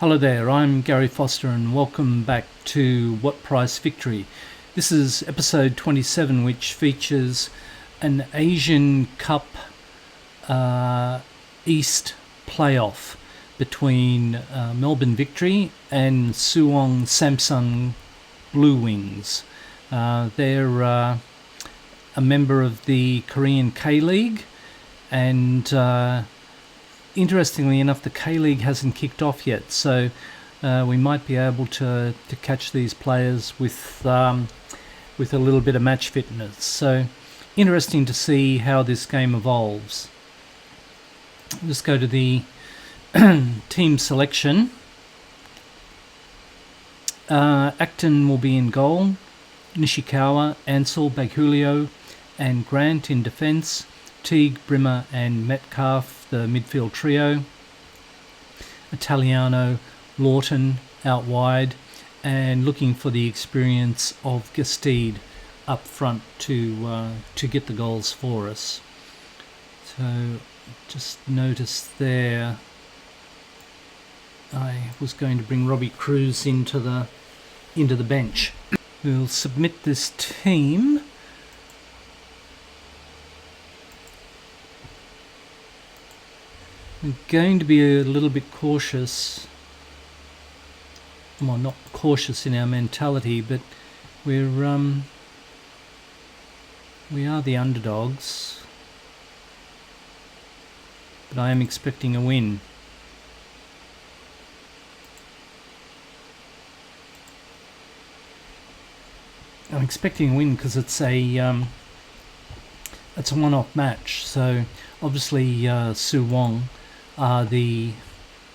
Hello there, I'm Gary Foster and welcome back to What Price Victory. This is episode 27, which features an Asian Cup East playoff between Melbourne Victory and Suwon Samsung Blue Wings. They're a member of the Korean K-League, and interestingly enough, the K-League hasn't kicked off yet, so we might be able to catch these players with a little bit of match fitness. So interesting to see how this game evolves. Let's go to the team selection. Acton will be in goal. Nishikawa, Ansel, Bagulio and Grant in defence. Teague, Brimmer and Metcalf, the midfield trio. Italiano, Lawton out wide, and looking for the experience of Gastide up front to get the goals for us. So just notice there, I was going to bring Robbie Cruz into the bench. We'll submit this team. We're going to be a little bit cautious. Well, not cautious in our mentality, but we are the underdogs. But I am expecting a win. I'm expecting a win because it's a one-off match. So obviously Suwon are the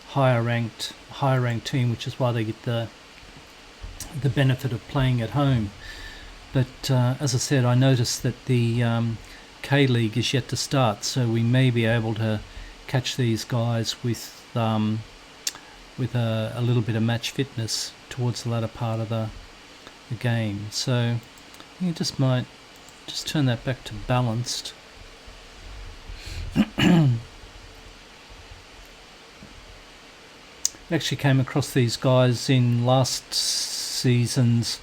higher ranked team, which is why they get the benefit of playing at home. But as I said, I noticed that the K-League is yet to start, so we may be able to catch these guys with a little bit of match fitness towards the latter part of the game. So you might turn that back to balanced. Actually came across these guys in last season's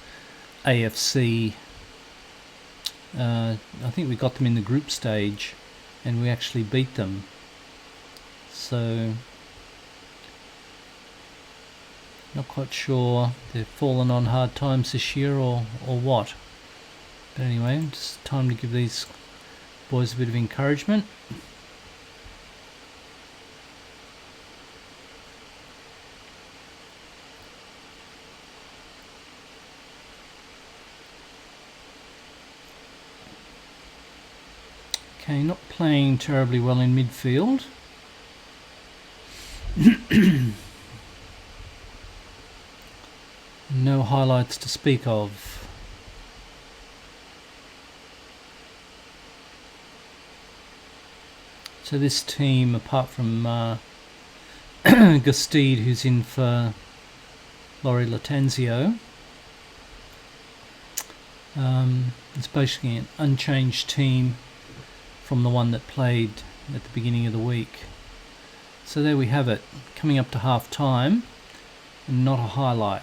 AFC. I think we got them in the group stage and we actually beat them. So not quite sure they've fallen on hard times this year or what. But anyway, just time to give these boys a bit of encouragement. Okay, not playing terribly well in midfield. No highlights to speak of. So this team, apart from Gastide, who's in for Laurie Latanzio, it's basically an unchanged team from the one that played at the beginning of the week. So there we have it, coming up to half time and not a highlight.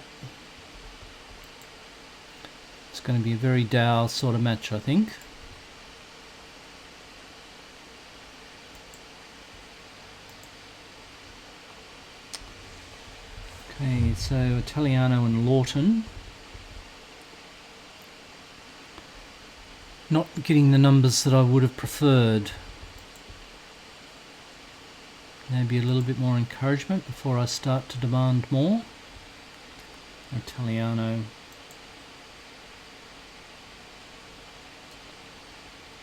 It's going to be a very dour sort of match, I think. Okay, so Italiano and Lawton not getting the numbers that I would have preferred. Maybe a little bit more encouragement before I start to demand more. Italiano.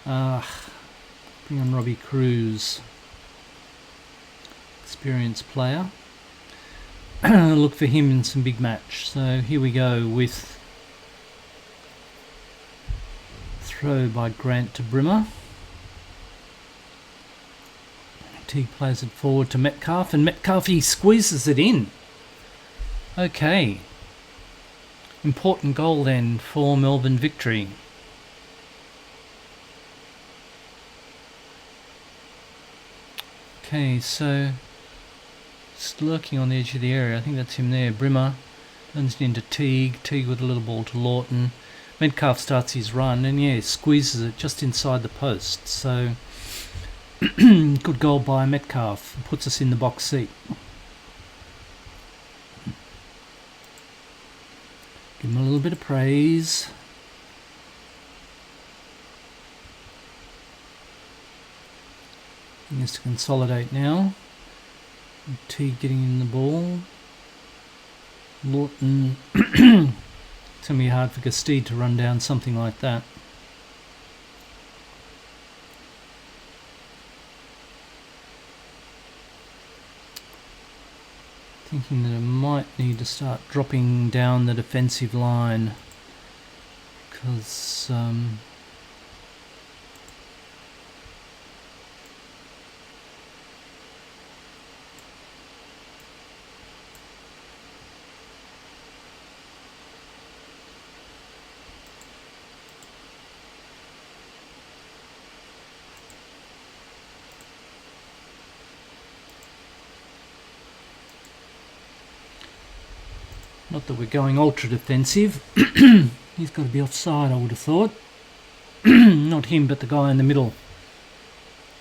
Bring on Robbie Cruz. Experienced player. Look for him in some big match. So here we go with throw by Grant to Brimmer. Teague plays it forward to Metcalf, and Metcalf, he squeezes it in. Okay. Important goal then for Melbourne Victory. Okay, so Just lurking on the edge of the area. I think that's him there. Brimmer runs it into Teague. Teague with a little ball to Lawton. Metcalf starts his run and yeah, squeezes it just inside the post. So good goal by Metcalf. Puts us in the box seat. Give him a little bit of praise. He has to consolidate now. T getting in the ball. Lawton. It's going to be hard for Gastide to run down something like that. Thinking that I might need to start dropping down the defensive line because not that we're going ultra defensive. He's got to be offside, I would have thought. Not him, but the guy in the middle.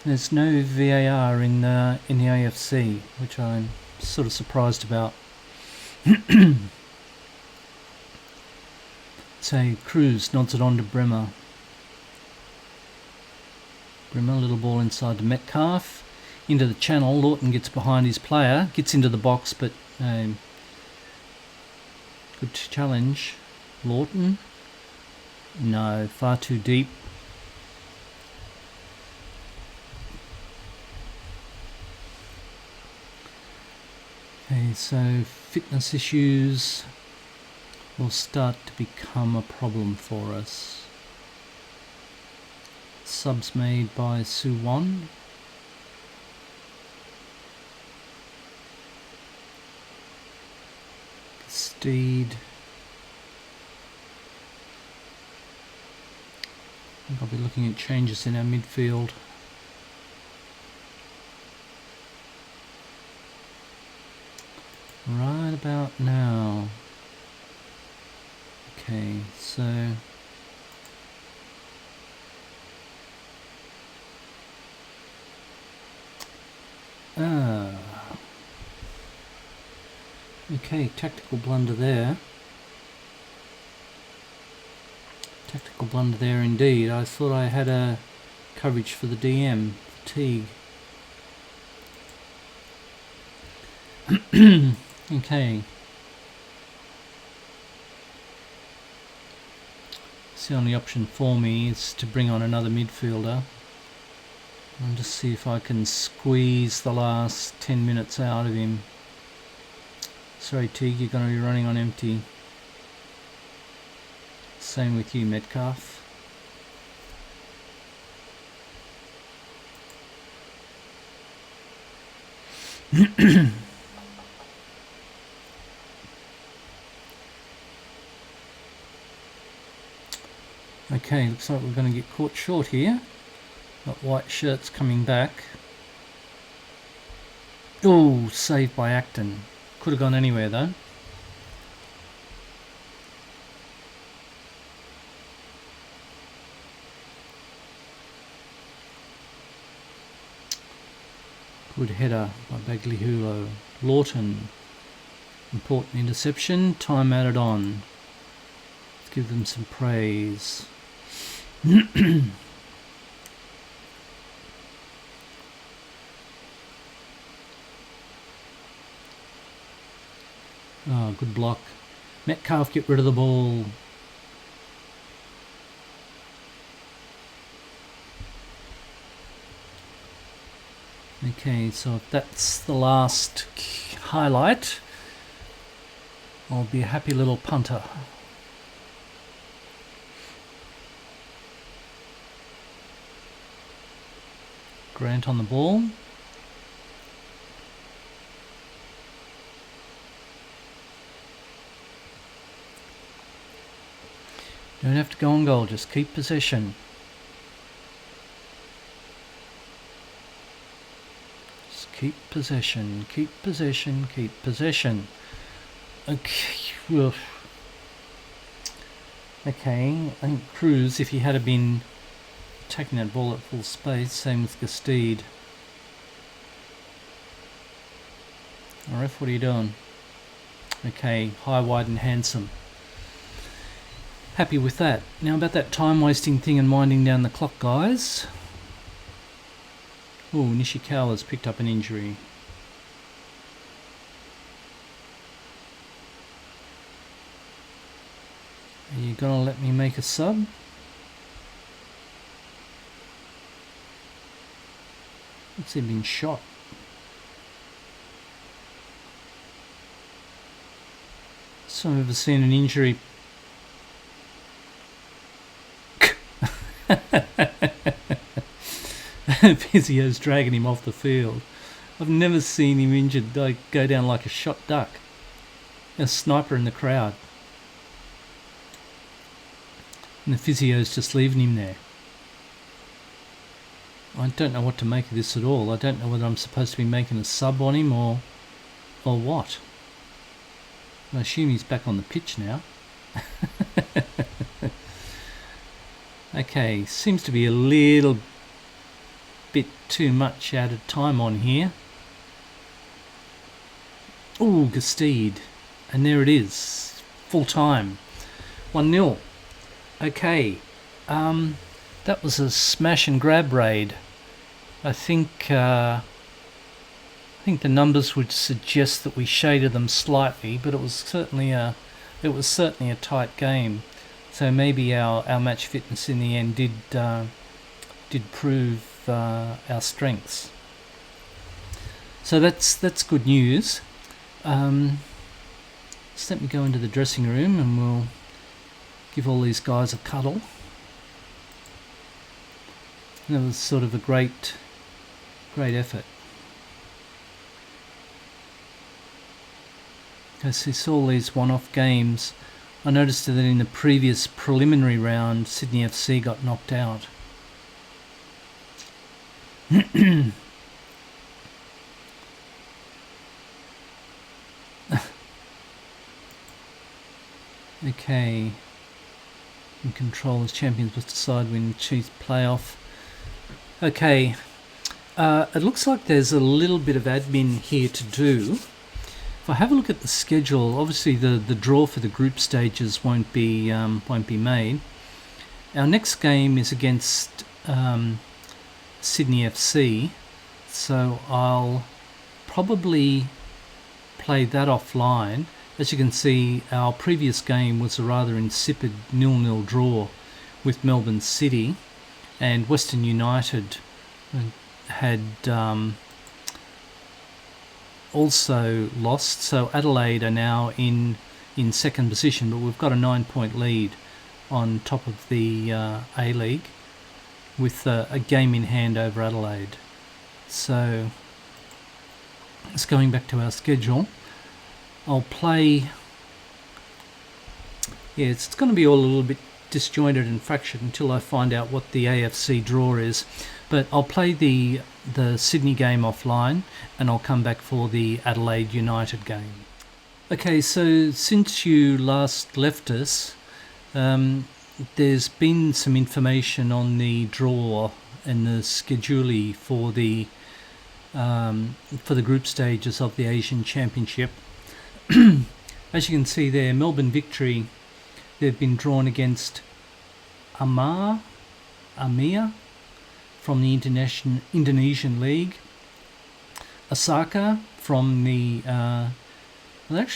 There's no VAR in the AFC, which I'm sort of surprised about. So Cruz nods it on to Bremer. Bremer, little ball inside to Metcalf. Into the channel. Lawton gets behind his player. Gets into the box, but good challenge. Lawton. No, far too deep. Okay, so fitness issues will start to become a problem for us. Subs made by Suwon. Steed. I think I'll be looking at changes in our midfield. Right about now. Okay, so okay, tactical blunder there. Tactical blunder there indeed. I thought I had a coverage for the DM, fatigue. Okay. So the only option for me is to bring on another midfielder. And just see if I can squeeze the last 10 minutes out of him. Sorry Teague, you're going to be running on empty. Same with you, Metcalf. Okay, looks like we're going to get caught short here. Got white shirts coming back. Oh, saved by Acton. Could have gone anywhere though. Good header by Baglihulo. Lawton. Important interception. Time added on. Let's give them some praise. Oh, good block. Metcalf, get rid of the ball. Okay, so if that's the last highlight, I'll be a happy little punter. Grant on the ball. Don't have to go on goal, just keep possession. Just Keep possession, keep possession, keep possession. Okay, ugh. Okay, I think Cruz, if he had been taking that ball at full space, same with Gastede. Ref, what are you doing? Okay, high, wide and handsome. Happy with that. Now about that time wasting thing and winding down the clock, guys. Oh, Nishikawa's picked up an injury. Are you gonna let me make a sub? What's he been shot? So I've ever seen an injury. Physio's dragging him off the field. I've never seen him injured go down like a shot duck. A sniper in the crowd. And the physio's just leaving him there. I don't know what to make of this at all. I don't know whether I'm supposed to be making a sub on him or what. I assume he's back on the pitch now. Okay, seems to be a little bit too much added time on here. Ooh, Gastede. And there it is. Full time. 1-0. Okay. That was a smash and grab raid. I think the numbers would suggest that we shaded them slightly, but it was certainly a tight game. So maybe our match fitness in the end did prove our strengths. So that's good news. Just let me go into the dressing room and we'll give all these guys a cuddle. That was sort of a great effort. As you saw all these one-off games, I noticed that in the previous preliminary round, Sydney FC got knocked out. Okay. In control as champions must decide when choose playoff. Okay. It looks like there's a little bit of admin here to do. If I have a look at the schedule, obviously the draw for the group stages won't be made. Our next game is against Sydney FC, so I'll probably play that offline. As you can see, our previous game was a rather insipid 0-0 draw with Melbourne City, and Western United had also lost, so Adelaide are now in second position, but we've got a 9-point lead on top of the A-League with a game in hand over Adelaide. So it's going back to our schedule. I'll play... Yeah, it's going to be all a little bit disjointed and fractured until I find out what the AFC draw is. But I'll play the Sydney game offline and I'll come back for the Adelaide United game. Okay, so since you last left us, there's been some information on the draw and the schedule for the group stages of the Asian Championship. As you can see there, Melbourne Victory, they've been drawn against Amir from the Indonesian League, Osaka from the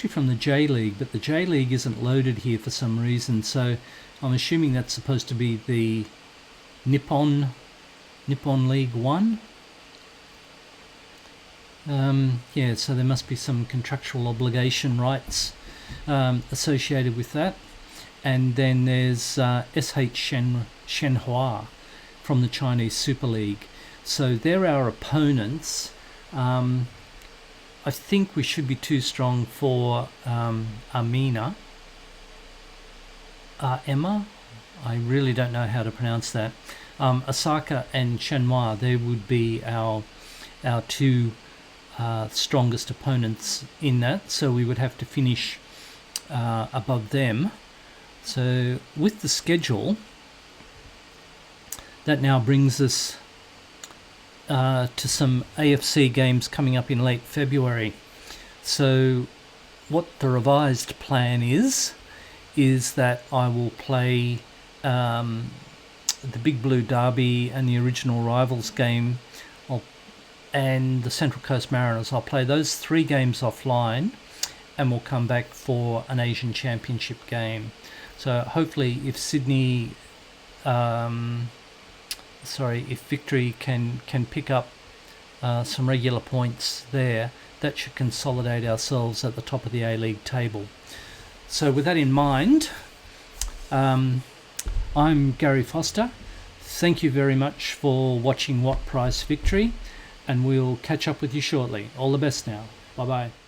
from the J League, but the J League isn't loaded here for some reason, so I'm assuming that's supposed to be the Nippon League 1. Yeah, so there must be some contractual obligation rights associated with that. And then there's SH Shenhua from the Chinese Super League. So they're our opponents. I think we should be too strong for Emma. I really don't know how to pronounce that. Osaka and Shenhua, they would be our two strongest opponents in that, so we would have to finish above them. So with the schedule, that now brings us to some AFC games coming up in late February. So what the revised plan is that I will play the Big Blue Derby and the original Rivals game and the Central Coast Mariners. I'll play those 3 games offline and we'll come back for an Asian Championship game. So hopefully if if Victory can pick up some regular points there, that should consolidate ourselves at the top of the A-League table. So with that in mind, I'm Gary Foster. Thank you very much for watching What Price Victory, and we'll catch up with you shortly. All the best now. Bye-bye.